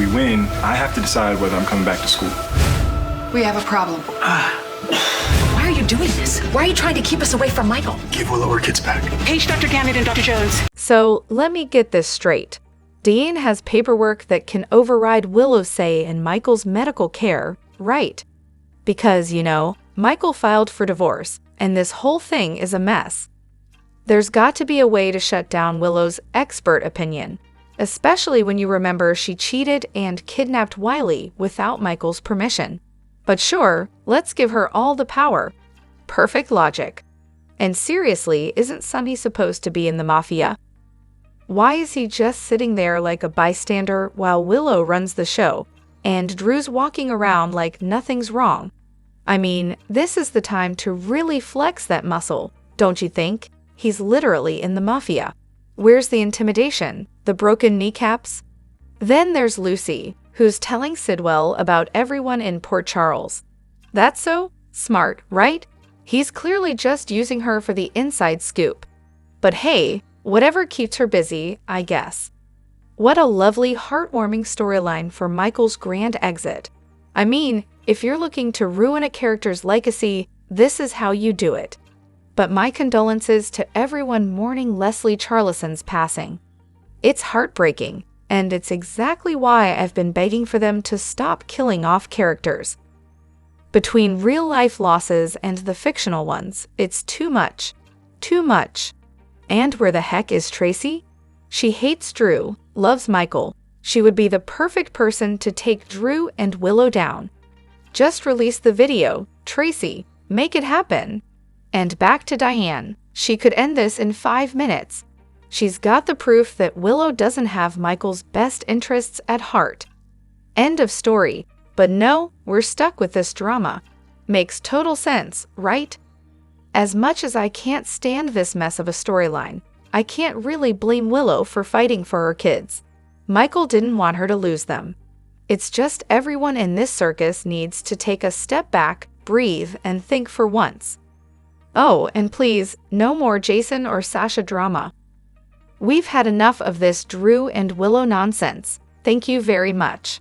we win, I have to decide whether I'm coming back to school. We have a problem. Why are you doing this? Why are you trying to keep us away from Michael? Give Willow her kids back. Page Dr. Gannett and Dr. Jones. So let me get this straight. Diane has paperwork that can override Willow's say in Michael's medical care, right? Because, Michael filed for divorce, and this whole thing is a mess. There's got to be a way to shut down Willow's expert opinion, especially when you remember she cheated and kidnapped Wiley without Michael's permission. But sure, let's give her all the power. Perfect logic. And seriously, isn't Sonny supposed to be in the mafia? Why is he just sitting there like a bystander while Willow runs the show, and Drew's walking around like nothing's wrong? I mean, this is the time to really flex that muscle, don't you think? He's literally in the mafia. Where's the intimidation? The broken kneecaps? Then there's Lucy, who's telling Sidwell about everyone in Port Charles. That's so smart, right? He's clearly just using her for the inside scoop. But hey, whatever keeps her busy, I guess. What a lovely, heartwarming storyline for Michael's grand exit. I mean, if you're looking to ruin a character's legacy, this is how you do it. But my condolences to everyone mourning Leslie Charlison's passing. It's heartbreaking, and it's exactly why I've been begging for them to stop killing off characters. Between real-life losses and the fictional ones, it's too much. Too much. And where the heck is Tracy? She hates Drew, loves Michael. She would be the perfect person to take Drew and Willow down. Just release the video, Tracy. Make it happen. And back to Diane. She could end this in 5 minutes. She's got the proof that Willow doesn't have Michael's best interests at heart. End of story. But no, we're stuck with this drama. Makes total sense, right? As much as I can't stand this mess of a storyline, I can't really blame Willow for fighting for her kids. Michael didn't want her to lose them. It's just everyone in this circus needs to take a step back, breathe, and think for once. Oh, and please, no more Jason or Sasha drama. We've had enough of this Drew and Willow nonsense. Thank you very much.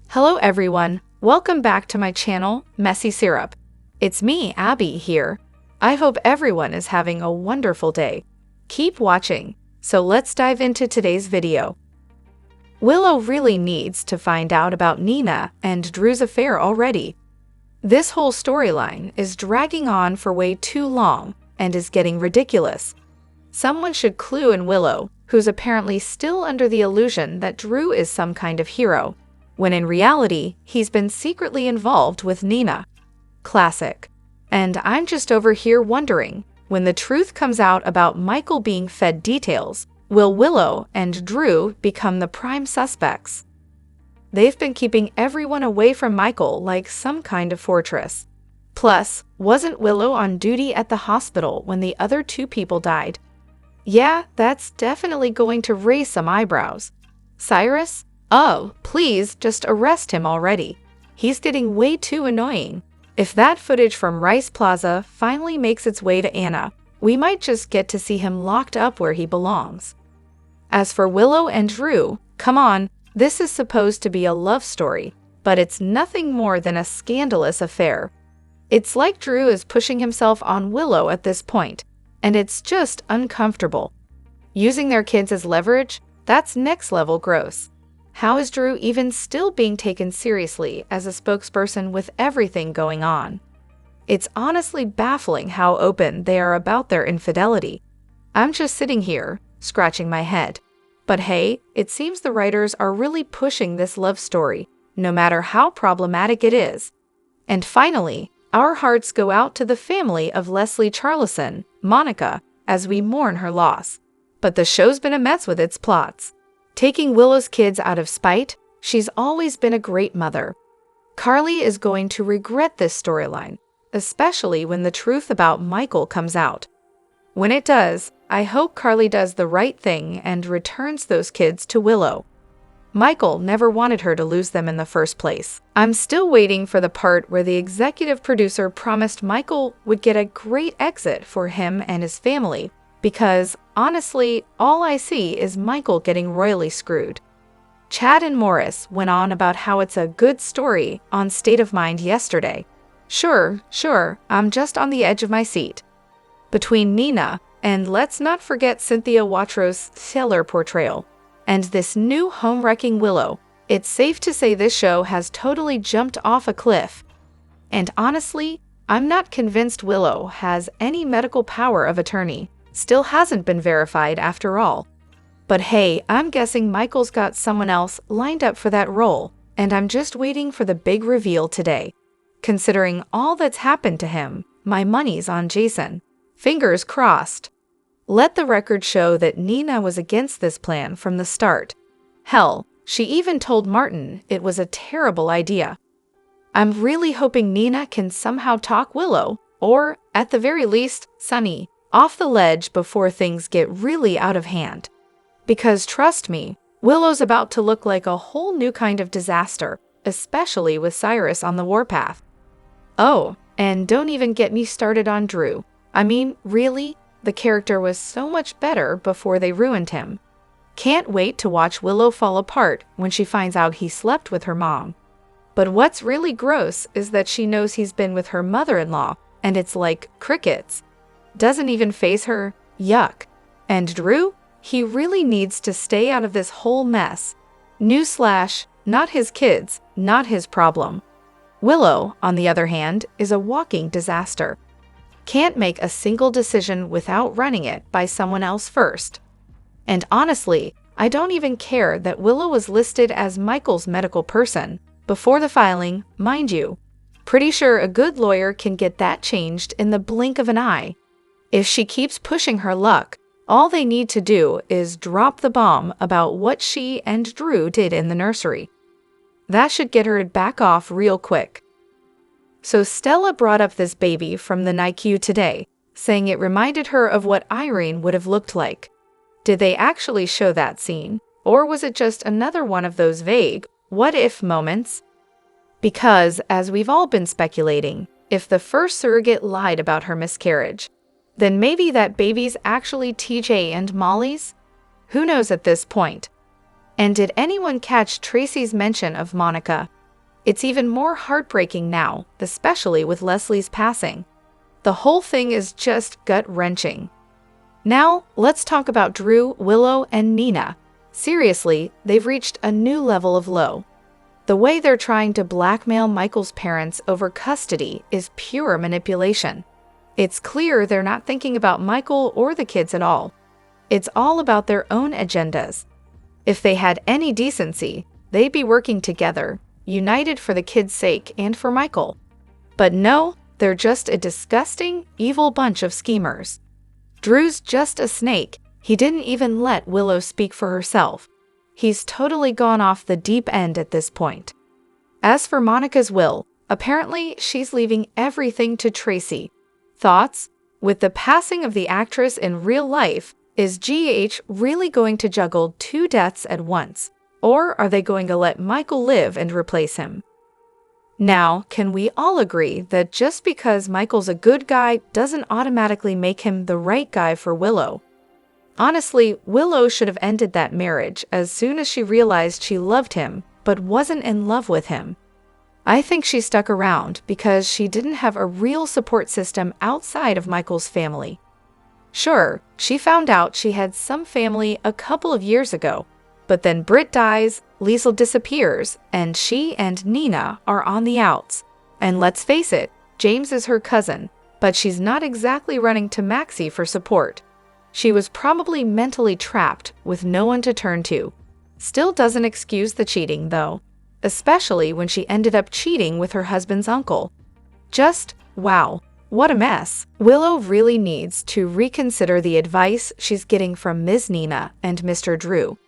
Hello everyone, welcome back to my channel, Messy Syrup. It's me, Abby, here. I hope everyone is having a wonderful day. Keep watching, so let's dive into today's video. Willow really needs to find out about Nina and Drew's affair already. This whole storyline is dragging on for way too long and is getting ridiculous. Someone should clue in Willow, who's apparently still under the illusion that Drew is some kind of hero, when in reality, he's been secretly involved with Nina. Classic. And I'm just over here wondering, when the truth comes out about Michael being fed details, will Willow and Drew become the prime suspects? They've been keeping everyone away from Michael like some kind of fortress. Plus, wasn't Willow on duty at the hospital when the other 2 people died? Yeah, that's definitely going to raise some eyebrows. Cyrus? Oh, please, just arrest him already. He's getting way too annoying. If that footage from Rice Plaza finally makes its way to Anna, we might just get to see him locked up where he belongs. As for Willow and Drew, come on, this is supposed to be a love story, but it's nothing more than a scandalous affair. It's like Drew is pushing himself on Willow at this point, and it's just uncomfortable. Using their kids as leverage? That's next level gross. How is Drew even still being taken seriously as a spokesperson with everything going on? It's honestly baffling how open they are about their infidelity. I'm just sitting here, scratching my head. But hey, it seems the writers are really pushing this love story, no matter how problematic it is. And finally, our hearts go out to the family of Leslie Charlison, Monica, as we mourn her loss. But the show's been a mess with its plots. Taking Willow's kids out of spite, she's always been a great mother. Carly is going to regret this storyline, especially when the truth about Michael comes out. When it does, I hope Carly does the right thing and returns those kids to Willow. Michael never wanted her to lose them in the first place. I'm still waiting for the part where the executive producer promised Michael would get a great exit for him and his family, because, honestly, all I see is Michael getting royally screwed. Chad and Morris went on about how it's a good story on State of Mind yesterday. Sure, I'm just on the edge of my seat. Between Nina, and let's not forget Cynthia Watro's sailor portrayal, and this new home-wrecking Willow, it's safe to say this show has totally jumped off a cliff. And honestly, I'm not convinced Willow has any medical power of attorney. Still hasn't been verified after all. But hey, I'm guessing Michael's got someone else lined up for that role, and I'm just waiting for the big reveal today. Considering all that's happened to him, my money's on Jason. Fingers crossed. Let the record show that Nina was against this plan from the start. Hell, she even told Martin it was a terrible idea. I'm really hoping Nina can somehow talk Willow, or, at the very least, Sunny, off the ledge before things get really out of hand. Because trust me, Willow's about to look like a whole new kind of disaster, especially with Cyrus on the warpath. Oh, and don't even get me started on Drew. I mean, really? The character was so much better before they ruined him. Can't wait to watch Willow fall apart when she finds out he slept with her mom. But what's really gross is that she knows he's been with her mother-in-law, and it's like crickets. Doesn't even faze her. Yuck. And Drew? He really needs to stay out of this whole mess. Newsflash, not his kids, not his problem. Willow, on the other hand, is a walking disaster. Can't make a single decision without running it by someone else first. And honestly, I don't even care that Willow was listed as Michael's medical person before the filing, mind you. Pretty sure a good lawyer can get that changed in the blink of an eye. If she keeps pushing her luck, all they need to do is drop the bomb about what she and Drew did in the nursery. That should get her to back off real quick. So Stella brought up this baby from the NICU today, saying it reminded her of what Irene would have looked like. Did they actually show that scene, or was it just another one of those vague, what-if moments? Because, as we've all been speculating, if the first surrogate lied about her miscarriage, then maybe that baby's actually TJ and Molly's? Who knows at this point? And did anyone catch Tracy's mention of Monica? It's even more heartbreaking now, especially with Leslie's passing. The whole thing is just gut-wrenching. Now, let's talk about Drew, Willow, and Nina. Seriously, they've reached a new level of low. The way they're trying to blackmail Michael's parents over custody is pure manipulation. It's clear they're not thinking about Michael or the kids at all. It's all about their own agendas. If they had any decency, they'd be working together, united for the kids' sake and for Michael. But no, they're just a disgusting, evil bunch of schemers. Drew's just a snake. He didn't even let Willow speak for herself. He's totally gone off the deep end at this point. As for Monica's will, apparently she's leaving everything to Tracy. Thoughts? With the passing of the actress in real life, is GH really going to juggle two deaths at once? Or are they going to let Michael live and replace him? Now, can we all agree that just because Michael's a good guy doesn't automatically make him the right guy for Willow? Honestly, Willow should have ended that marriage as soon as she realized she loved him, but wasn't in love with him. I think she stuck around because she didn't have a real support system outside of Michael's family. Sure, she found out she had some family a couple of years ago, but then Britt dies, Liesl disappears, and she and Nina are on the outs. And let's face it, James is her cousin, but she's not exactly running to Maxie for support. She was probably mentally trapped with no one to turn to. Still doesn't excuse the cheating, though, especially when she ended up cheating with her husband's uncle. Just, wow, what a mess. Willow really needs to reconsider the advice she's getting from Ms. Nina and Mr. Drew.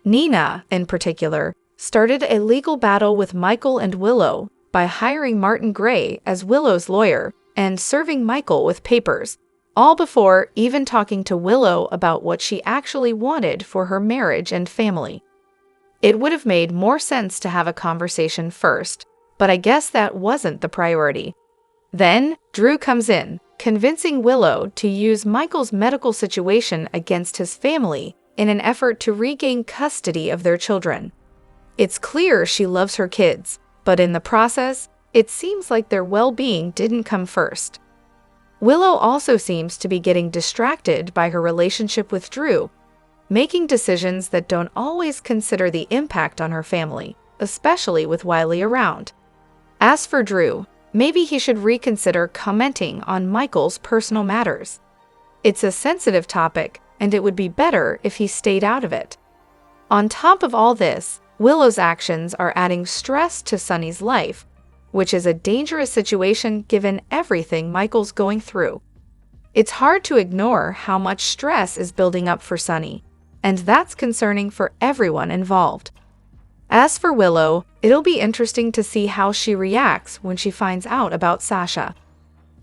Nina, in particular, started a legal battle with Michael and Willow by hiring Martin Gray as Willow's lawyer and serving Michael with papers, all before even talking to Willow about what she actually wanted for her marriage and family. It would have made more sense to have a conversation first, but I guess that wasn't the priority. Then, Drew comes in, convincing Willow to use Michael's medical situation against his family in an effort to regain custody of their children. It's clear she loves her kids, but in the process, it seems like their well-being didn't come first. Willow also seems to be getting distracted by her relationship with Drew, making decisions that don't always consider the impact on her family, especially with Wiley around. As for Drew, maybe he should reconsider commenting on Michael's personal matters. It's a sensitive topic, and it would be better if he stayed out of it. On top of all this, Willow's actions are adding stress to Sunny's life, which is a dangerous situation given everything Michael's going through. It's hard to ignore how much stress is building up for Sunny, and that's concerning for everyone involved. As for Willow, it'll be interesting to see how she reacts when she finds out about Sasha.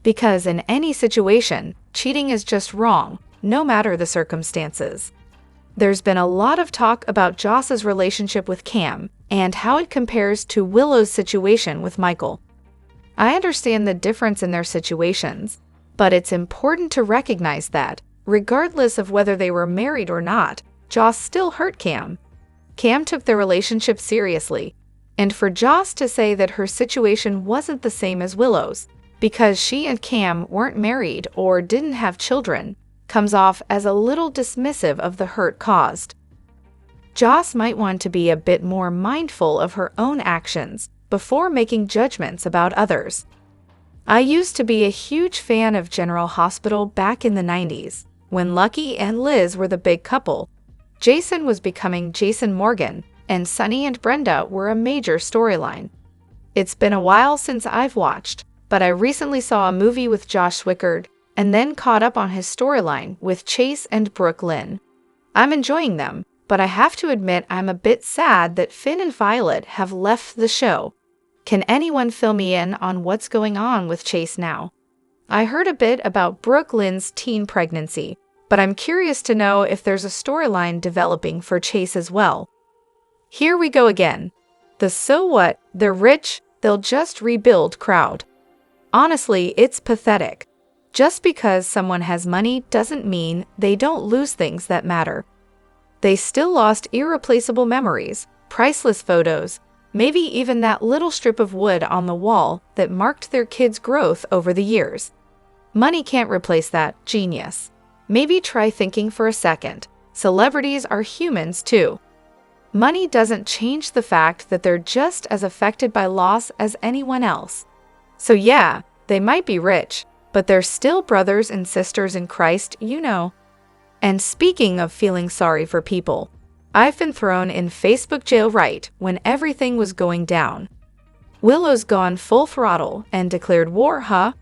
Because in any situation, cheating is just wrong, no matter the circumstances. There's been a lot of talk about Joss's relationship with Cam and how it compares to Willow's situation with Michael. I understand the difference in their situations, but it's important to recognize that, regardless of whether they were married or not, Joss still hurt Cam. Cam took their relationship seriously, and for Joss to say that her situation wasn't the same as Willow's, because she and Cam weren't married or didn't have children, comes off as a little dismissive of the hurt caused. Joss might want to be a bit more mindful of her own actions before making judgments about others. I used to be a huge fan of General Hospital back in the 90s, when Lucky and Liz were the big couple. Jason was becoming Jason Morgan, and Sunny and Brenda were a major storyline. It's been a while since I've watched, but I recently saw a movie with Josh Swickard and then caught up on his storyline with Chase and Brooke Lynn. I'm enjoying them, but I have to admit I'm a bit sad that Finn and Violet have left the show. Can anyone fill me in on what's going on with Chase now? I heard a bit about Brooke Lynn's teen pregnancy, but I'm curious to know if there's a storyline developing for Chase as well. Here we go again. The so what, they're rich, they'll just rebuild crowd. Honestly, it's pathetic. Just because someone has money doesn't mean they don't lose things that matter. They still lost irreplaceable memories, priceless photos, maybe even that little strip of wood on the wall that marked their kids' growth over the years. Money can't replace that genius. Maybe try thinking for a second. Celebrities are humans too. Money doesn't change the fact that they're just as affected by loss as anyone else. So yeah, they might be rich, but they're still brothers and sisters in Christ, you know. And speaking of feeling sorry for people, I've been thrown in Facebook jail right when everything was going down. Willow's gone full throttle and declared war, huh?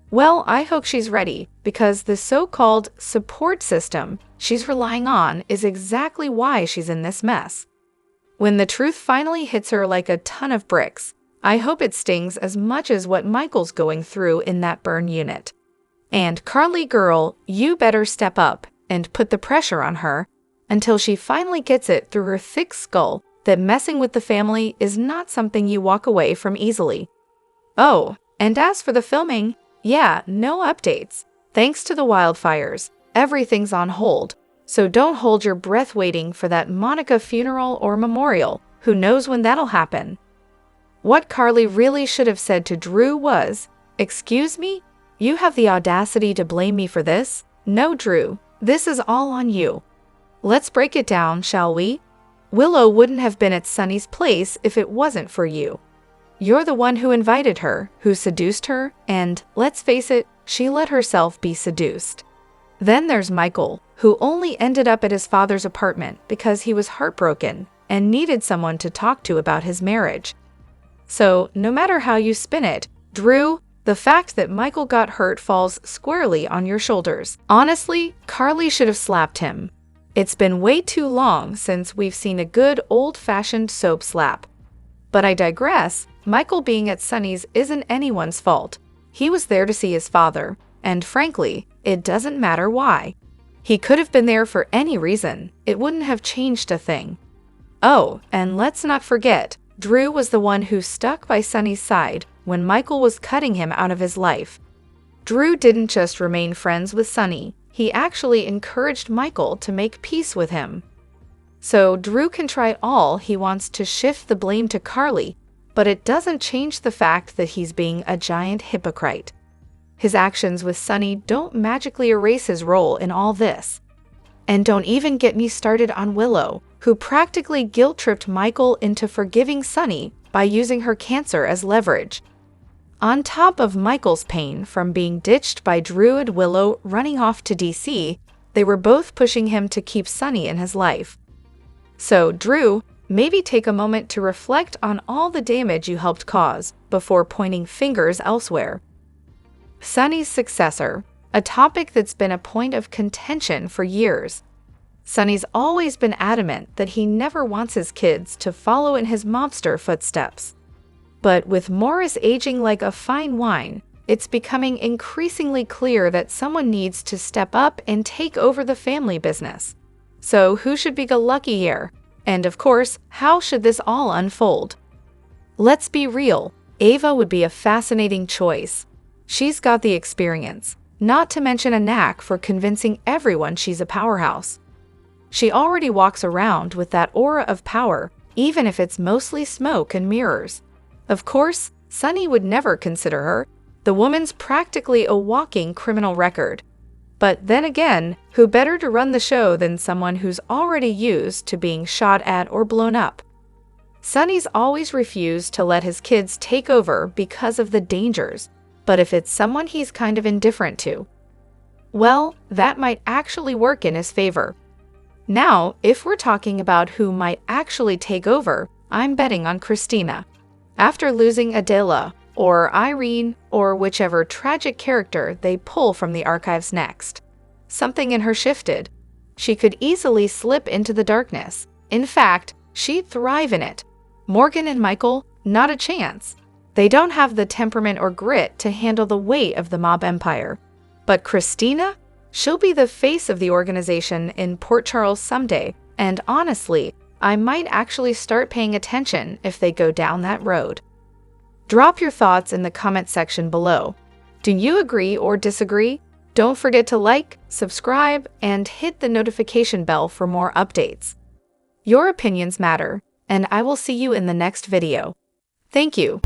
Well, I hope she's ready, because the so-called support system she's relying on is exactly why she's in this mess. When the truth finally hits her like a ton of bricks, I hope it stings as much as what Michael's going through in that burn unit. And Carly girl, you better step up and put the pressure on her until she finally gets it through her thick skull that messing with the family is not something you walk away from easily. Oh, and as for the filming, yeah, no updates. Thanks to the wildfires, everything's on hold, so don't hold your breath waiting for that Monica funeral or memorial. Who knows when that'll happen? What Carly really should have said to Drew was, "Excuse me? You have the audacity to blame me for this? No, Drew, this is all on you. Let's break it down, shall we? Willow wouldn't have been at Sunny's place if it wasn't for you. You're the one who invited her, who seduced her, and, let's face it, she let herself be seduced. Then there's Michael, who only ended up at his father's apartment because he was heartbroken and needed someone to talk to about his marriage. So, no matter how you spin it, Drew, the fact that Michael got hurt falls squarely on your shoulders. Honestly, Carly should have slapped him. It's been way too long since we've seen a good old-fashioned soap slap. But I digress. Michael being at Sunny's isn't anyone's fault. He was there to see his father, and frankly, it doesn't matter why. He could have been there for any reason. It wouldn't have changed a thing. Oh, and let's not forget, Drew was the one who stuck by Sunny's side when Michael was cutting him out of his life. Drew didn't just remain friends with Sunny, he actually encouraged Michael to make peace with him. So Drew can try all he wants to shift the blame to Carly, but it doesn't change the fact that he's being a giant hypocrite. His actions with Sunny don't magically erase his role in all this. And don't even get me started on Willow, who practically guilt-tripped Michael into forgiving Sunny by using her cancer as leverage. On top of Michael's pain from being ditched by Drew and Willow running off to DC, they were both pushing him to keep Sunny in his life. So, Drew, maybe take a moment to reflect on all the damage you helped cause before pointing fingers elsewhere. Sunny's successor, a topic that's been a point of contention for years. Sunny's always been adamant that he never wants his kids to follow in his mobster footsteps. But with Morris aging like a fine wine, it's becoming increasingly clear that someone needs to step up and take over the family business. So who should be the lucky here? And of course, how should this all unfold? Let's be real, Ava would be a fascinating choice. She's got the experience, not to mention a knack for convincing everyone she's a powerhouse. She already walks around with that aura of power, even if it's mostly smoke and mirrors. Of course, Sunny would never consider her. The woman's practically a walking criminal record. But then again, who better to run the show than someone who's already used to being shot at or blown up? Sunny's always refused to let his kids take over because of the dangers, but if it's someone he's kind of indifferent to, well, that might actually work in his favor. Now, if we're talking about who might actually take over, I'm betting on Christina. After losing Adela, or Irene, or whichever tragic character they pull from the archives next, something in her shifted. She could easily slip into the darkness. In fact, she'd thrive in it. Morgan and Michael, not a chance. They don't have the temperament or grit to handle the weight of the mob empire. But Christina? She'll be the face of the organization in Port Charles someday, and honestly, I might actually start paying attention if they go down that road. Drop your thoughts in the comment section below. Do you agree or disagree? Don't forget to like, subscribe, and hit the notification bell for more updates. Your opinions matter, and I will see you in the next video. Thank you.